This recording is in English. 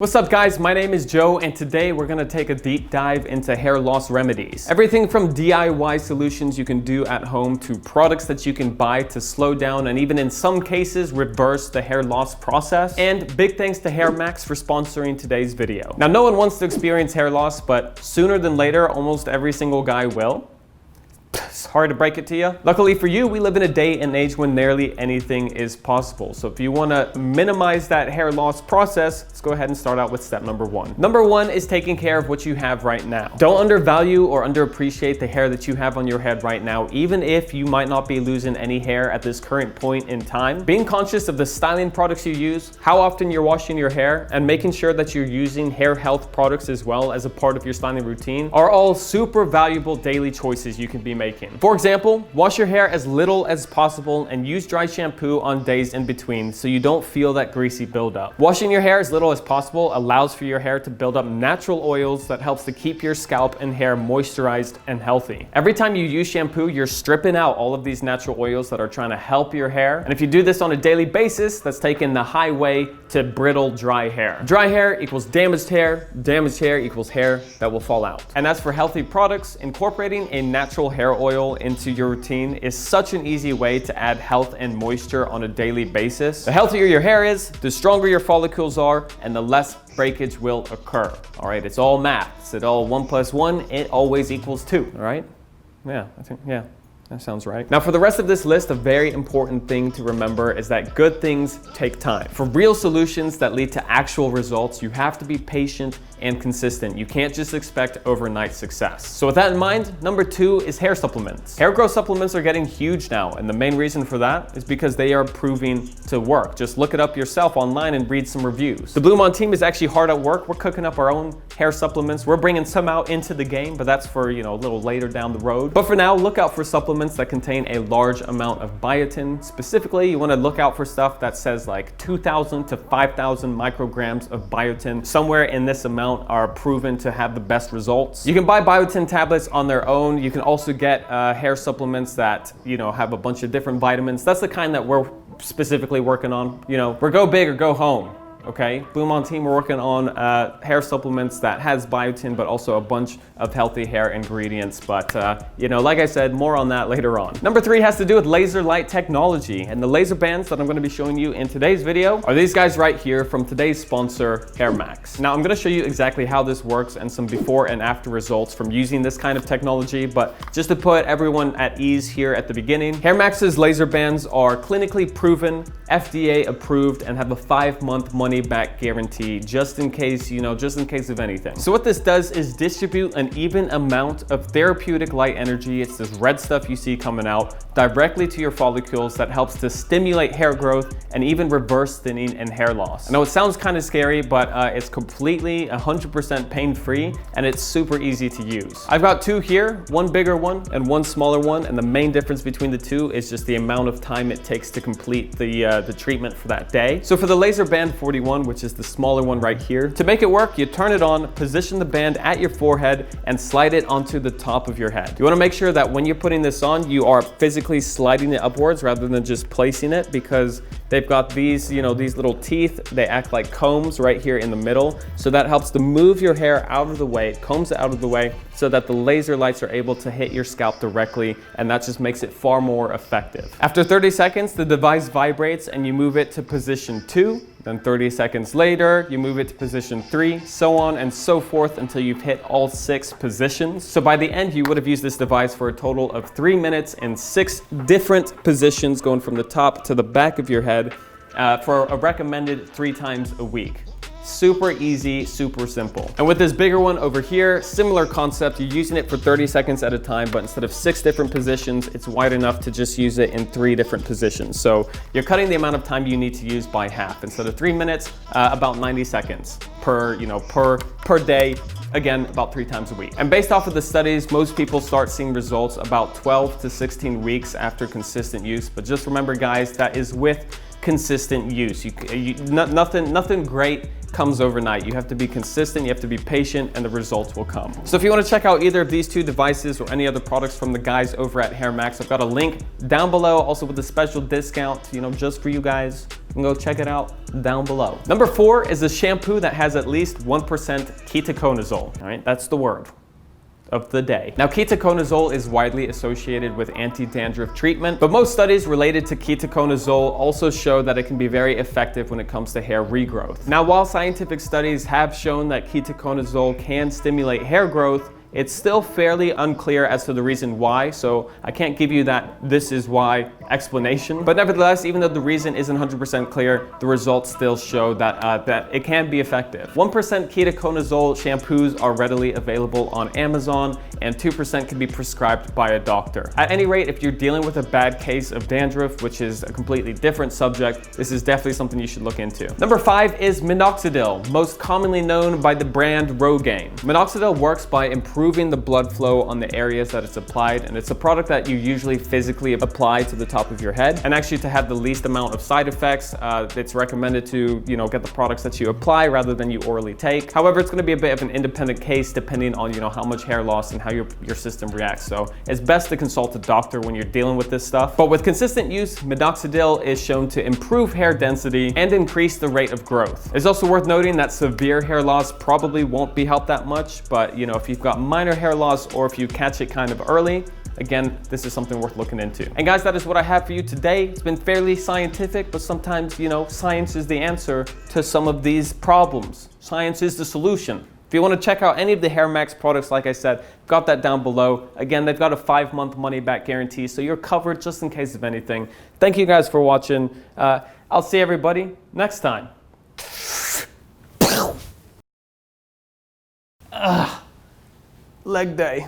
What's up guys, my name is Joe and today we're going to take a deep dive into hair loss remedies. Everything from DIY solutions you can do at home to products that you can buy to slow down and even in some cases reverse the hair loss process. And big thanks to HairMax for sponsoring today's video. Now no one wants to experience hair loss, but sooner than later almost every single guy will. It's hard to break it to you. Luckily for you, we live in a day and age when nearly anything is possible. So if you want to minimize that hair loss process, let's go ahead and start out with step number one. Number one is taking care of what you have right now. Don't undervalue or underappreciate the hair that you have on your head right now, even if you might not be losing any hair at this current point in time. Being conscious of the styling products you use, how often you're washing your hair, and making sure that you're using hair health products as well as a part of your styling routine are all super valuable daily choices you can be making. For example, wash your hair as little as possible and use dry shampoo on days in between so you don't feel that greasy buildup. Washing your hair as little as possible allows for your hair to build up natural oils that helps to keep your scalp and hair moisturized and healthy. Every time you use shampoo, you're stripping out all of these natural oils that are trying to help your hair. And if you do this on a daily basis, that's taking the highway to brittle, dry hair. Dry hair equals damaged hair equals hair that will fall out. And as for healthy products, incorporating a natural hair oil into your routine is such an easy way to add health and moisture on a daily basis. The healthier your hair is, the stronger your follicles are, and the less breakage will occur. All right, it's all math. It's all 1 + 1, it always equals 2, all right? Yeah, I think, yeah. That sounds right. Now for the rest of this list, a very important thing to remember is that good things take time. For real solutions that lead to actual results, you have to be patient and consistent. You can't just expect overnight success. So with that in mind, number two is hair supplements. Hair growth supplements are getting huge now, and the main reason for that is because they are proving to work. Just look it up yourself online and read some reviews. The BluMaan team is actually hard at work. We're cooking up our own hair supplements. We're bringing some out into the game, but that's for, a little later down the road. But for now, look out for supplements that contain a large amount of biotin. Specifically, you want to look out for stuff that says like 2,000 to 5,000 micrograms of biotin. Somewhere in this amount are proven to have the best results. You can buy biotin tablets on their own. You can also get hair supplements that, have a bunch of different vitamins. That's the kind that we're specifically working on. We're go big or go home. Okay, BluMaan team, we're working on hair supplements that has biotin, but also a bunch of healthy hair ingredients. But, like I said, more on that later on. Number three has to do with laser light technology. And the laser bands that I'm going to be showing you in today's video are these guys right here from today's sponsor, HairMax. Now, I'm going to show you exactly how this works and some before and after results from using this kind of technology. But just to put everyone at ease here at the beginning, HairMax's laser bands are clinically proven, FDA approved, and have a 5-month money back guarantee just in case of anything. So what this does is distribute an even amount of therapeutic light energy. It's this red stuff you see coming out directly to your follicles that helps to stimulate hair growth and even reverse thinning and hair loss. I know it sounds kind of scary, but it's completely 100% pain-free and it's super easy to use. I've got two here, one bigger one and one smaller one, and the main difference between the two is just the amount of time it takes to complete the treatment for that day. So for the Laser Band 41, which is the smaller one right here, to make it work, you turn it on, position the band at your forehead, and slide it onto the top of your head. You want to make sure that when you're putting this on, you are physically sliding it upwards rather than just placing it, because they've got these, these little teeth. They act like combs right here in the middle. So that helps to move your hair out of the way, it combs it out of the way so that the laser lights are able to hit your scalp directly, and that just makes it far more effective. After 30 seconds, the device vibrates and you move it to position 2. Then 30 seconds later, you move it to position 3, so on and so forth until you've hit all 6 positions. So by the end, you would have used this device for a total of 3 minutes in 6 different positions, going from the top to the back of your head for a recommended 3 times a week. Super easy, super simple. And with this bigger one over here, similar concept. You're using it for 30 seconds at a time, but instead of 6 different positions, it's wide enough to just use it in 3 different positions. So you're cutting the amount of time you need to use by half. Instead of 3 minutes, about 90 seconds per day. Again, about 3 times a week. And based off of the studies, most people start seeing results about 12 to 16 weeks after consistent use. But just remember, guys, that is with consistent use. Nothing great comes overnight. You have to be consistent, you have to be patient, and the results will come. So if you want to check out either of these two devices or any other products from the guys over at Hair Max, I've got a link down below, also with a special discount, just for you guys. You can go check it out down below. Number 4 is a shampoo that has at least 1% ketoconazole. All right, that's the word of the day. Now, ketoconazole is widely associated with anti-dandruff treatment, but most studies related to ketoconazole also show that it can be very effective when it comes to hair regrowth. Now, while scientific studies have shown that ketoconazole can stimulate hair growth, it's still fairly unclear as to the reason why, so I can't give you that this is why explanation. But nevertheless, even though the reason isn't 100% clear, the results still show that it can be effective. 1% ketoconazole shampoos are readily available on Amazon, and 2% can be prescribed by a doctor. At any rate, if you're dealing with a bad case of dandruff, which is a completely different subject, this is definitely something you should look into. Number 5 is minoxidil, most commonly known by the brand Rogaine. Minoxidil works by improving the blood flow on the areas that it's applied, and it's a product that you usually physically apply to the top of your head. And actually, to have the least amount of side effects, it's recommended to get the products that you apply rather than you orally take. However, it's going to be a bit of an independent case depending on how much hair loss and how your system reacts. So it's best to consult a doctor when you're dealing with this stuff. But with consistent use, minoxidil is shown to improve hair density and increase the rate of growth. It's also worth noting that severe hair loss probably won't be helped that much, but if you've got minor hair loss or if you catch it kind of early, again, this is something worth looking into. And guys, that is what I have for you today. It's been fairly scientific, but sometimes, science is the answer to some of these problems. Science is the solution. If you want to check out any of the Hair Max products, like I said, got that down below. Again, they've got a 5-month money-back guarantee, so you're covered just in case of anything. Thank you guys for watching. I'll see everybody next time. Leg day.